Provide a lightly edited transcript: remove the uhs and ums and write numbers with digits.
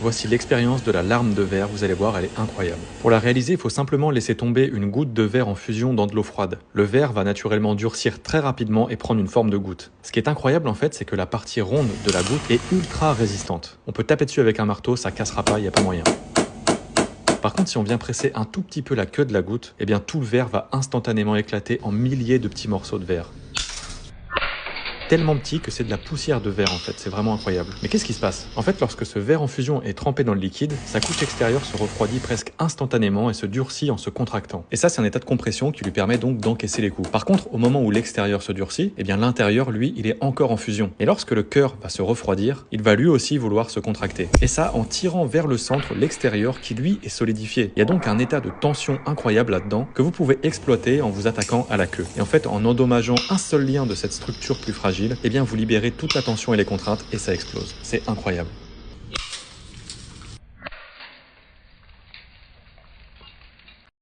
Voici l'expérience de la larme de verre, vous allez voir, elle est incroyable. Pour la réaliser, il faut simplement laisser tomber une goutte de verre en fusion dans de l'eau froide. Le verre va naturellement durcir très rapidement et prendre une forme de goutte. Ce qui est incroyable en fait, c'est que la partie ronde de la goutte est ultra résistante. On peut taper dessus avec un marteau, ça cassera pas, il n'y a pas moyen. Par contre, si on vient presser un tout petit peu la queue de la goutte, eh bien tout le verre va instantanément éclater en milliers de petits morceaux de verre. Tellement petit que c'est de la poussière de verre en fait, c'est vraiment incroyable. Mais qu'est-ce qui se passe? En fait, lorsque ce verre en fusion est trempé dans le liquide, sa couche extérieure se refroidit presque instantanément et se durcit en se contractant. Et ça, c'est un état de compression qui lui permet donc d'encaisser les coups. Par contre, au moment où l'extérieur se durcit, eh bien l'intérieur, lui, il est encore en fusion. Et lorsque le cœur va se refroidir, il va lui aussi vouloir se contracter. Et ça en tirant vers le centre l'extérieur qui lui est solidifié. Il y a donc un état de tension incroyable là-dedans que vous pouvez exploiter en vous attaquant à la queue. Et en fait, en endommageant un seul lien de cette structure plus fragile, eh bien vous libérez toute la tension et les contraintes et ça explose. C'est incroyable.